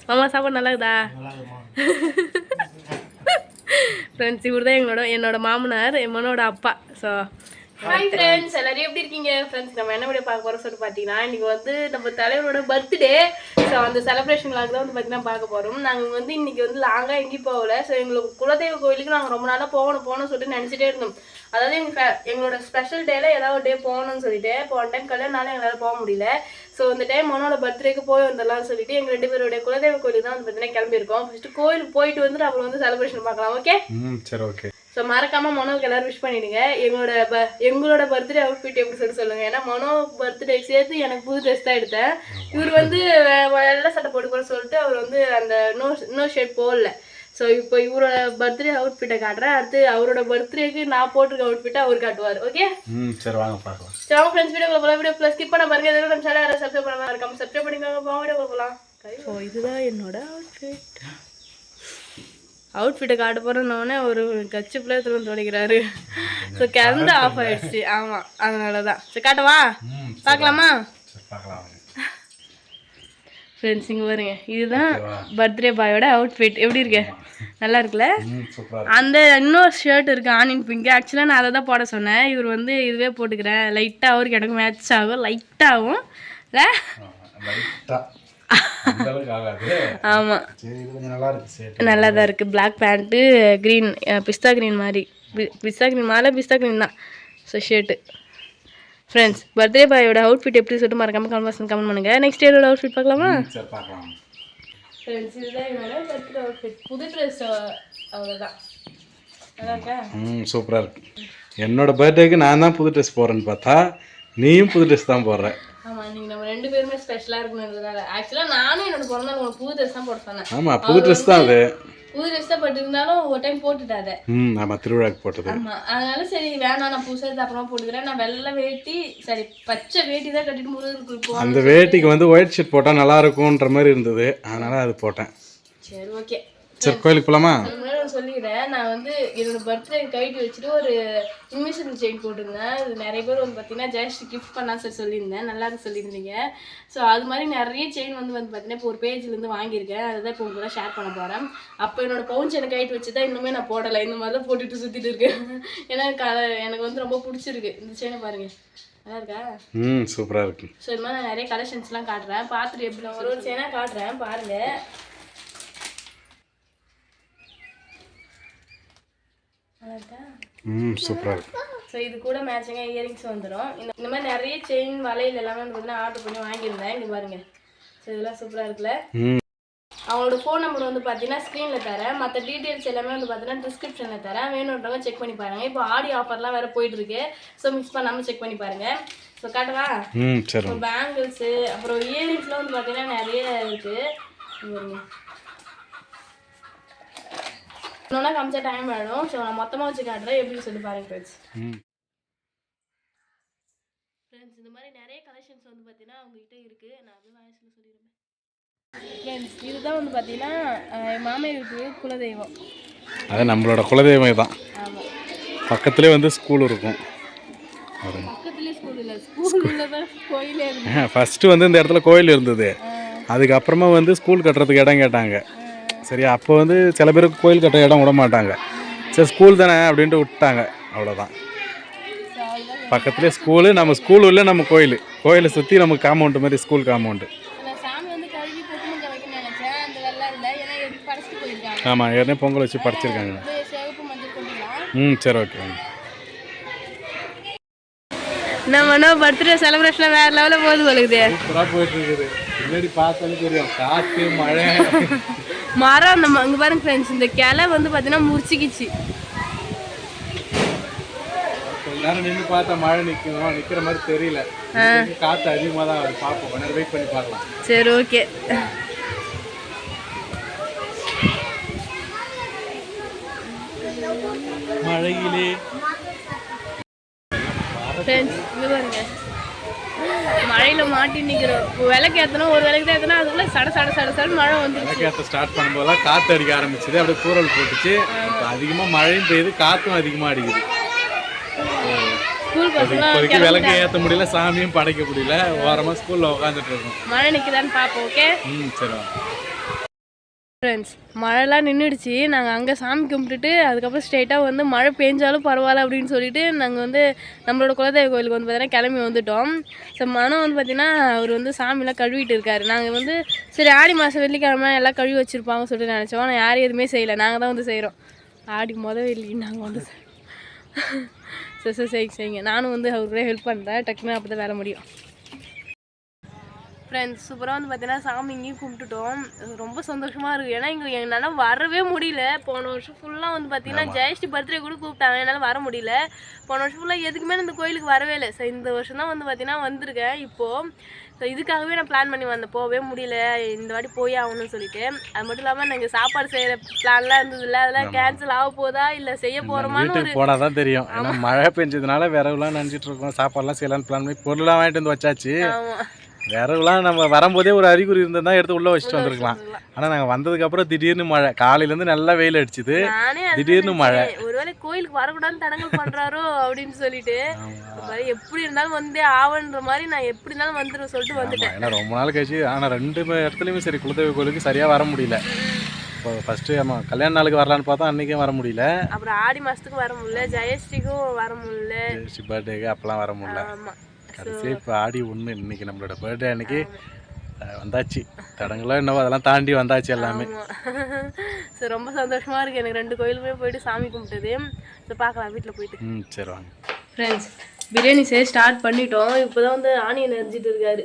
மாமா சாப்பாடு நல்லா இருக்குதா? ஃப்ரெண்ட்ஸ் இவர் தான் என்னோட மாமனார், எம்மனோட அப்பா. ஸோ ஹாய் ஃப்ரெண்ட்ஸ், எல்லாரும் எப்படி இருக்கீங்க? ஃப்ரெண்ட்ஸ் நம்ம என்ன வீடியோ பார்க்க போகிறோம் சொல்லிட்டு பார்த்தீங்கன்னா, இன்றைக்கி வந்து நம்ம தலைவரோட பர்த்டே. ஸோ அந்த செலிப்ரேஷனுக்காக தான் வந்து பார்த்தீங்கன்னா பார்க்க போகிறோம். நாங்கள் வந்து இன்றைக்கி வந்து லாங்காக எங்கேயும் போகல. ஸோ எங்களுக்கு குலதெய்வ கோயிலுக்கு நாங்கள் ரொம்ப நாளாக போகணும்னு சொல்லிட்டு நினச்சிட்டே இருந்தோம். அதாவது எங்களோட ஸ்பெஷல் டேல ஏதாவது ஒரு டே போகணும்னு சொல்லிட்டு போன டைம் கல்யாணம்னால எங்களால் போக முடியல. ஸோ இந்த டைம் மனோட பர்த்டேக்கு போய் வந்துடலாம்னு சொல்லிட்டு எங்கள் 2 பேருடைய குலதெய்வ கோயிலுக்கு தான் வந்து பார்த்தீங்கன்னா கிளம்பியிருக்கோம். ஃபஸ்ட்டு கோயிலுக்கு போயிட்டு வந்துட்டு அப்புறம் வந்து செலிப்ரேஷன் பார்க்கலாம். ஓகே சரி ஓகே. ஸோ மறக்காமல் மனோவுக்கு எல்லாரும் விஷ் பண்ணிடுங்க. எங்களோட பர்த்டே அவுட்ஃபிட் எப்படி சொல்லுங்கள். ஏன்னா மனோ பர்த்டே சேர்த்து எனக்கு புது ட்ரெஸ் தான் எடுத்தேன். இவர் வந்து வெள்ளை சட்டை போட்டுக்கணும்னு சொல்லிட்டு அவர் வந்து அந்த நோ ஷர்ட் போடல. ஸோ இப்போ இவரோட பர்த்டே அவுட்ஃபிட்டை காட்டுறேன். அடுத்து அவரோட பர்த்டேக்கு நான் போட்டிருக்க அவுட்ஃபிட்டை அவர் காட்டுவார். ஓகே சரி வாங்க பார்க்கலாம். சரி வாங்க ஃப்ரெண்ட்ஸ், வீடியோ ப்ளஸ் ஸ்கிப் பண்ண பாருங்க. எதாவது நம்ம சேனல் சப்ஸ்கிரைப் பண்ணலாம் இருக்காம சப்ஸ்கிரைப் பண்ணிக்கோங்க. வீடியோ போகலாம். ஸோ இதுதான் என்னோட அவுட்ஃபிட்டை காட்ட போகிறோன்னே ஒரு கட்சி பிள்ளை திரும்ப தொடங்கிறாரு. ஸோ கேமரா ஆஃப் ஆயிடுச்சு. ஆமாம், அதனால தான். சரி காட்டவா, பார்க்கலாமா? ஃப்ரெண்ட்ஸ் இங்கே பாருங்க, இதுதான் பர்த்டே பாயோட அவுட்ஃபிட். எப்படி இருக்கு? நல்லா இருக்குல்ல? அந்த இன்னொரு ஷர்ட் இருக்கு ஆனியன் பிங்க். ஆக்சுவலாக நான் அதை தான் போட சொன்னேன். இவர் வந்து இதுவே போட்டுக்கிறேன். லைட்டாக அவருக்கு எனக்கு மேட்ச் ஆகும், லைட்டாகவும் இல்லை. ஆமாம், நல்லா தான் இருக்குது. Black pant, green pista green மாதிரி, பிஸ்தா க்ரீன் மேலே பிஸ்தா க்ரீன் தான். ஸோ ஷர்ட்டு ஃப்ரெண்ட்ஸ், பர்த்டே பாயோட அவுட்ஃபிட் எப்படி சொல்லிட்டு மறக்காமல் கமெண்ட் பண்ணுங்கள். நெக்ஸ்ட் என்னோட அவுட்ஃபிட் பார்க்கலாமா? ஃப்ரெண்ட்ஸ் இதுதான் என்னோட பர்த்டே அவுட்ஃபிட். புது ட்ரெஸ், அவ்வளோதான். நல்லா இருக்கா? சூப்பராக இருக்கு. என்னோட பர்த்டேக்கு நான் தான் புது ட்ரெஸ் போடுறேன்னு பார்த்தா நீயும் புது ட்ரெஸ் தான் போடுற. ஆமாம், நீங்கள் நம்ம 2 பேருமே ஸ்பெஷலாக இருக்கணுன்றதுனால. ஆக்சுவலாக நானும் என்னோட பிறந்தநாள் உங்களுக்கு புது ட்ரெஸ் தான் போட சொன்னேன். ஆமாம், புது ட்ரெஸ் தான் அது. புது ட்ரெஸ் தான் போட்டுருந்தாலும் ஒரு டைம் போட்டுட்டாத. ஆமாம், திருவிழாக்கு போட்டது. ஆமாம், அதனால சரி வேணாம், நான் புதுசாக அப்புறமா போட்டுக்கிறேன். நான் வெள்ளை வேட்டி, சரி பச்சை வேட்டி தான் கட்டிட்டு முருகருக்கு போவேன். அந்த வேட்டிக்கு வந்து ஒயிட் ஷர்ட் போட்டால் நல்லா இருக்கும்ன்ற மாதிரி இருந்தது, அதனால அது போட்டேன். சரி ஓகே. சரி கோயிலுக்கு போகலாமா? சொல்லிக்கிறேன், நான் வந்து என்னோட பர்த்டே கைட்டு வச்சுட்டு ஒரு இன்விசிபிள் செயின் போட்டிருந்தேன். அது நிறைய பேர் வந்து பார்த்தீங்கன்னா ஜஸ்ட் கிஃப்ட் பண்ணா சார் சொல்லியிருந்தேன், நல்லா சொல்லியிருந்தீங்க. ஸோ அது மாதிரி நிறைய செயின் வந்து பார்த்தீங்கன்னா இப்போ ஒரு பேஜ்லேருந்து வாங்கியிருக்கேன். அதுதான் இப்போ கூட ஷேர் பண்ண போகிறேன். அப்போ என்னோட பவுன் செயினை கைட்டு வச்சு தான் இன்னுமே நான் போடலை. இந்த மாதிரி தான் போட்டுட்டு சுற்றிட்டு இருக்கேன். ஏன்னா எனக்கு வந்து ரொம்ப பிடிச்சிருக்கு இந்த செயினை. பாருங்க, நல்லா இருக்கா? சூப்பராக இருக்கு. ஸோ இது மாதிரி நான் நிறைய கலெக்ஷன்ஸ்லாம் காட்டுறேன், பார்த்துட்டு எப்படி ஒரு செயினாக காட்டுறேன் பாருங்கள். சூப்பராக இருக்கு. ஸோ இது கூட மேட்சிங்காக இயரிங்ஸ் வந்துடும். இந்த மாதிரி நிறைய செயின் வளையல் எல்லாமே வந்து ஆர்டர் பண்ணி வாங்கியிருந்தேன். இங்கே பாருங்க. ஸோ இதெல்லாம் சூப்பராக இருக்குல்ல? அவங்களோட ஃபோன் நம்பர் வந்து பார்த்தீங்கன்னா ஸ்க்ரீனில் தரேன். மற்ற டீட்டெயில்ஸ் எல்லாமே வந்து பார்த்தீங்கன்னா டிஸ்கிரிப்ஷனில் தரேன். வேணுன்றவங்க செக் பண்ணி பாருங்கள். இப்போ ஆடி ஆஃபர்லாம் வேறு போயிட்டுருக்கு. ஸோ மிக்ஸ் பண்ணாமல் செக் பண்ணி பாருங்கள். ஸோ காட்டுவா? சரி. பேங்கிள்ஸு அப்புறம் இயரிங்ஸ்லாம் வந்து பார்த்தீங்கன்னா நிறைய இருக்குது. இன்னொன்னா காமிச்சா டைம் ஆகிடும். ஸோ நான் மொத்தமாக வச்சு காட்டுறேன், எப்படின்னு சொல்லி பாருங்க ஃப்ரெண்ட்ஸ். இந்த மாதிரி நிறைய கலெக்ஷன்ஸ் வந்து பார்த்தீங்கன்னா அவங்ககிட்ட இருக்குது. நான் வந்து வாய்ஸில் சொல்லிடுவேன் ஃப்ரெண்ட்ஸ். இதுதான் வந்து பார்த்தீங்கன்னா என் மாமியாருக்கு குலதெய்வம். அது நம்மளோட குலதெய்வம் தான். ஆமாம், பக்கத்துலேயே வந்து ஸ்கூல் இருக்கும். பக்கத்துலேயே ஸ்கூல் இல்லை, ஸ்கூலில் தான் கோயிலே இருந்தது. ஃபஸ்ட்டு வந்து இந்த இடத்துல கோயில் இருந்தது. அதுக்கப்புறமா வந்து ஸ்கூல் கட்டுறதுக்கு இடம் கேட்டாங்க. சரி, அப்போ வந்து சில பேருக்கு கோயில் கட்ட இடம் விட மாட்டாங்க. சரி ஸ்கூல் தானே அப்படின்ட்டு விட்டாங்க, அவ்வளோதான். பக்கத்துலேயே ஸ்கூலு, நம்ம ஸ்கூல் உள்ள நம்ம கோயிலை சுற்றி நம்ம காம்பவுண்டு மாதிரி ஸ்கூல் காம்பவுண்டு. ஆமாம், ஏற்கனவே பொங்கல் வச்சு படைச்சிருக்காங்க. சரி ஓகே. நம்ம பர்த்டே செலிப்ரேஷன் வேற லெவலில் போகுது போலுக்குது. சூப்பராக போயிட்டு இருக்குது. முன்னாடி பார்த்தாலும் தெரியும், காற்று மழை மரம். நம்ம அங்கே பாருங்க ஃப்ரெண்ட்ஸ், இந்த கிளை வந்து பார்த்தீங்கன்னா முறிச்சிக்கிச்சு. கொஞ்ச நேரம் நின்று பார்த்தா மழை நிற்கிற மாதிரி தெரியல. காற்று அதிகமாக தான் வருது. பார்ப்போம், கொஞ்ச நேரம் வெயிட் பண்ணி பார்க்கலாம். சரி ஓகே. மழையிலே ஃப்ரெண்ட்ஸ் இங்கே பாருங்க, மழையில் மாட்டி நிற்கிறோம். விளக்கு ஏற்றணும், ஒரு விளக்கு தான் ஏற்றணும், அதுக்குள்ளே சட மழை வந்து விளக்கு ஏற்ற ஸ்டார்ட் பண்ணும்போதெல்லாம் காற்று அடிக்க ஆரம்பிச்சுது. அப்படியே தூரல் போட்டுச்சு. இப்போ அதிகமாக மழையும் பெய்யுது, காற்றும் அதிகமாக அடிக்குது. ஸ்கூல் பசங்க இப்போதைக்கு விளக்கு ஏற்ற முடியல, சாமியும் படைக்க முடியல, ஓரமாக ஸ்கூலில் உட்காந்துட்டு இருக்கோம். மழை நிற்குதான்னு பார்ப்போம். ஓகே சரி ஃப்ரெண்ட்ஸ், மழைலாம் நின்றுடுச்சு. நாங்கள் அங்கே சாமி கும்பிட்டுட்டு அதுக்கப்புறம் ஸ்ட்ரெயிட்டாக வந்து மழை பெஞ்சாலும் பரவாயில்ல அப்படின்னு சொல்லிட்டு நாங்கள் வந்து நம்மளோட குலதெய்வ கோயிலுக்கு வந்து பார்த்தீங்கன்னா கிளம்பி வந்துட்டோம். ஸோ மனம் வந்து பார்த்திங்கன்னா அவர் வந்து சாமிலாம் கழுவிட்டு இருக்காரு. நாங்கள் வந்து சரி ஆடி மாதம் வெள்ளிக்கிழமை எல்லாம் கழுவி வச்சுருப்பாங்கன்னு சொல்லிட்டு நினச்சோம். ஆனால் யாரும் எதுவுமே செய்யலை, நாங்கள் தான் வந்து செய்கிறோம். ஆடி வெள்ளி நாங்கள் வந்து சரி செய்யுங்க. நானும் வந்து அவருக்குள்ளே ஹெல்ப் பண்ணுறேன், டக்குன்னு அப்போ தான் வேலை முடியும். ஃப்ரெண்ட்ஸ், சூப்பராக வந்து பார்த்தீங்கன்னா சாமி இங்கேயும் கும்பிட்டுட்டோம். ரொம்ப சந்தோஷமாக இருக்குது. ஏன்னா இங்கே என்னால் வரவே முடியல. போன வருஷம் ஃபுல்லாக வந்து பார்த்தீங்கன்னா ஜெயஸ்ரீ பர்த்டே கூட கூப்பிட்டாங்க, என்னால் வர முடியல. போன வருஷம் ஃபுல்லாக எதுக்குமே இந்த கோயிலுக்கு வரவே இல்லை. ஸோ இந்த வருஷம் தான் வந்து பார்த்தீங்கன்னா வந்திருக்கேன் இப்போது. ஸோ இதுக்காகவே நான் பிளான் பண்ணி வந்தேன், போகவே முடியல, இந்த வாட்டி போய் ஆகணும்னு சொல்லிட்டு. அது மட்டும் இல்லாமல் நாங்கள் சாப்பாடு செய்கிற பிளான்லாம் இருந்ததில்ல, அதெல்லாம் கேன்சல் ஆக போதா இல்லை செய்ய போகிறோமான்னு ஒரு போனால் தான் தெரியும். ஏன்னா மழை பெஞ்சதுனால விறகுலாம் நினச்சிட்டு இருக்கோம், சாப்பாடுலாம் செய்யலான்னு பிளான் பண்ணி பொருள்லாம் வாங்கிட்டு வந்து வச்சாச்சு. விறகுலாம் நம்ம வரும்போதே ஒரு அறிகுறி இருந்தது தான் எடுத்து உள்ளே வச்சுட்டு வந்துருக்கலாம். ஆனால் நாங்கள் வந்ததுக்கப்புறம் திடீர்னு மழை, காலையிலேருந்து நல்லா வெயில் அடிச்சுது, திடீர்னு மழை. ஒருவேளை கோயிலுக்கு வரக்கூடாதுன்னு தடங்கல் பண்ணுறாரோ அப்படின்னு சொல்லிட்டு எப்படி இருந்தாலும் வந்தே ஆவன்ற மாதிரி நான் எப்படி இருந்தாலும் வந்துடும் சொல்லிட்டு வந்துட்டேன். ஏன்னா ரொம்ப நாள் கழிச்சு. ஆனால் 2 இடத்துலையுமே சரி குலதெய்வ கோயிலுக்கு சரியாக வர முடியல. இப்போ ஃபஸ்ட்டு ஆமாம் கல்யாண நாளுக்கு வரலான்னு பார்த்தா அன்றைக்கும் வர முடியல. அப்புறம் ஆடி மாதத்துக்கு வர முடியல, ஜெயஸ்ரீக்கும் வர முடியல, ஜெயஸ்ரீ பர்த்டேக்கு அப்போலாம் வர முடியல. கடைசி இப்போ ஆடி 1 இன்னைக்கு நம்மளோட பர்த்டே அன்னைக்கு வந்தாச்சு. தடங்களோ என்னவோ அதெல்லாம் தாண்டி வந்தாச்சு எல்லாமே. ஸோ ரொம்ப சந்தோஷமாக இருக்குது எனக்கு. 2 கோயிலுமே போயிட்டு சாமி கும்பிட்டது. ஸோ பார்க்கலாம் வீட்டில் போயிட்டு. சரி வாங்க ஃப்ரெண்ட்ஸ், பிரியாணி செய்ய ஸ்டார்ட் பண்ணிட்டோம். இப்போ தான் வந்து ஆனியன் அரிஞ்சிட்டு இருக்காரு.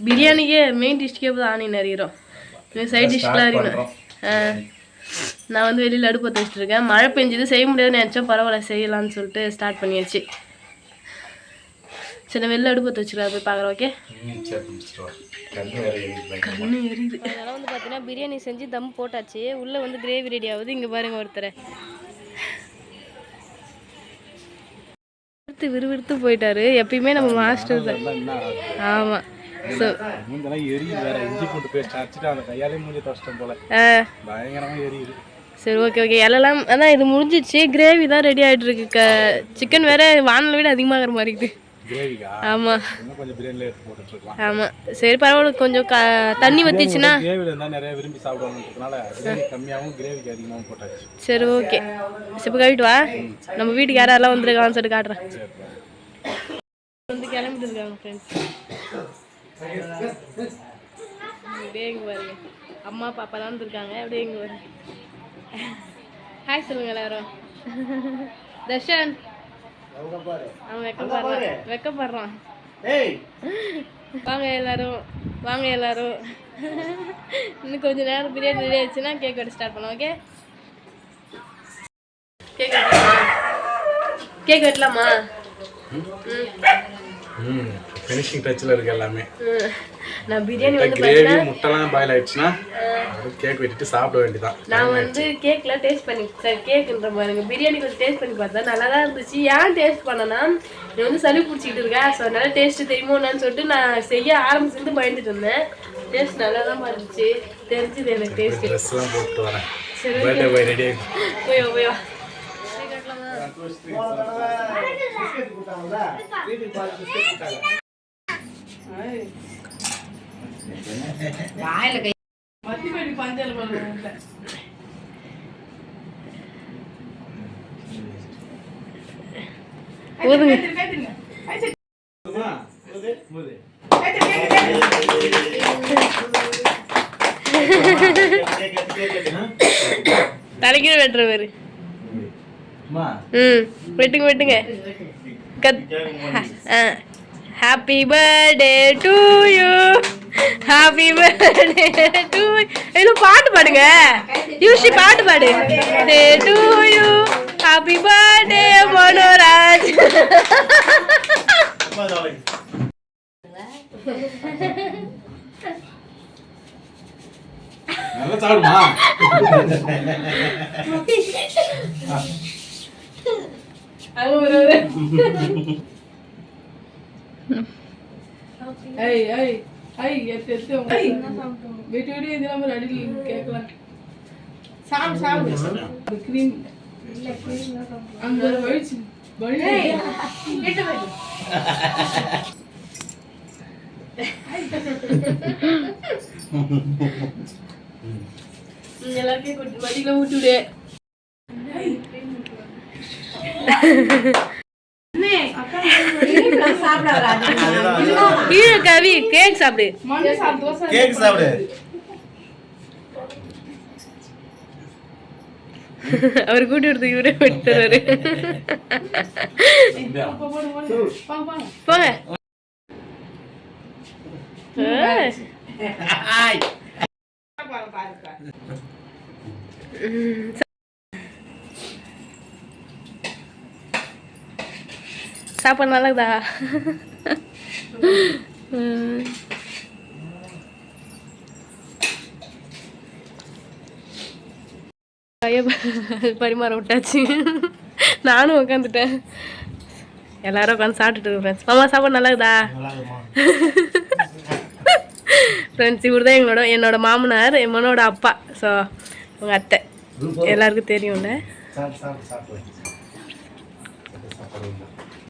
பிரியாணிக்கே மெயின் டிஷ்க்கே இப்போ ஆனியன் அறிகிறோம், சைட் டிஷ்க்கெலாம் அறியணும். நான் வந்து வெளியில் அடுப்பு பற்ற வச்சுருக்கேன். மழை பெஞ்சுது, செய்ய முடியாதுன்னு நினச்சோம், பரவாயில்ல செய்யலான்னு சொல்லிட்டு ஸ்டார்ட் பண்ணியாச்சு. சரி வெளில அடுப்பு பற்ற வச்சுருக்கா, போய் பார்க்குறோம். ஓகே கண்ணு எரியுது. அதனால் வந்து பார்த்தீங்கன்னா பிரியாணி செஞ்சு தம் போட்டாச்சு. உள்ளே வந்து கிரேவி ரெடி ஆகுது. இங்கே பாருங்கள் ஒருத்தரை விறுவிறுத்து போயிட்டாரு. எப்பயுமே நம்ம மாஸ்டர் தான். ஆமாம். ஸோ சரி ஓகே எல்லாம் அதான் இது முடிஞ்சிச்சு. கிரேவி தான் ரெடி ஆகிட்டு இருக்கு. சிக்கன் வேற வானலை விட அதிகமாகிற மாதிரி இருக்குது. ஆமாம் ஆமாம் சரி பரவாயில்ல. கொஞ்சம் தண்ணி வத்திச்சுன்னா சரி ஓகே. இப்போ கழிட்டு வா, நம்ம வீட்டுக்கு யாரெல்லாம் வந்துருக்காங்கன்னு சொல்லிட்டு காட்டுறேன். வந்து கிளம்பிட்டு இருக்காங்க ஃப்ரெண்ட்ஸ். அப்படியே இங்கே பாருங்க, அம்மா பாப்பாலாம் வந்துருக்காங்க. அப்படியே இங்கே பாருங்க. ஹாய் சொல்லுங்க எல்லாரும். தர்ஷன் அவன் வெக்கப்படுறான். வாங்க எல்லாரும், வாங்க எல்லாரும். இன்னும் கொஞ்சம் நேரம் பிரியாணி ரெடி ஆயிடுச்சுன்னா கேக் வெட்ட ஸ்டார்ட் பண்ணலாம். ஓகே கேக் வெட்டலாமா? ஃபினிஷிங் டச்சில் இருக்கு எல்லாமே. நான் பிரியாணி வந்து கிரேவி முட்டைலாம் பாயில் ஆயிடுச்சுன்னா கேக் வெட்டிட்டு சாப்பிட வேண்டியதான். நான் வந்து கேக்லாம் டேஸ்ட் பண்ணி கேக்குன்ற பாருங்க, பிரியாணி கொஞ்சம் டேஸ்ட் பண்ணி பார்த்தா நல்லா தான் இருந்துச்சு. ஏன் டேஸ்ட் பண்ணனா நீ வந்து சளி பிடிச்சிக்கிட்டு இருக்கேன், ஸோ அதனால டேஸ்ட்டு தெரியுமோன்னு சொல்லிட்டு நான் செய்ய ஆரம்பிச்சுட்டு பயந்துட்டு இருந்தேன். டேஸ்ட் நல்லா தான் இருந்துச்சு, தெரிஞ்சுது எனக்கு டேஸ்ட். ட்ரெஸ்லாம் போட்டு வரேன். சரி பர்த்டே பாய் ரெடி ஆகி போய் வா. தலைக்கு வெட்டுறவர். வெட்டுங்க வெட்டுங்க. Happy birthday to you, happy birthday to you. பாட்டு பாடுங்க, யூஷி பாட்டு பாடு. Day to you, happy birthday Manoraj. நல்லா சாப்பிடுமா? எல்லாருக்கும் கொட்டி மடியில ஊட்டுவிடு. கீழே கவி கேக் சாப்பிடு. கேக் சாப்பிடு. அவர் கூட்டி எடுத்து இவரே விட்டுறாரு. போங்க. சாப்பாடு நல்லதா? பரிமாற விட்டாச்சு. நானும் உட்காந்துட்டேன். எல்லாரும் உட்காந்து சாப்பிட்டுட்டு இருக்கோம் ஃப்ரெண்ட்ஸ். மாமா சாப்பாடு நல்லதா? ஃப்ரெண்ட்ஸ் இவர் தான் என்னோட மாமனார், எம்மனோட அப்பா. ஸோ உங்கள் அத்தை எல்லாருக்கும் தெரியும்ல.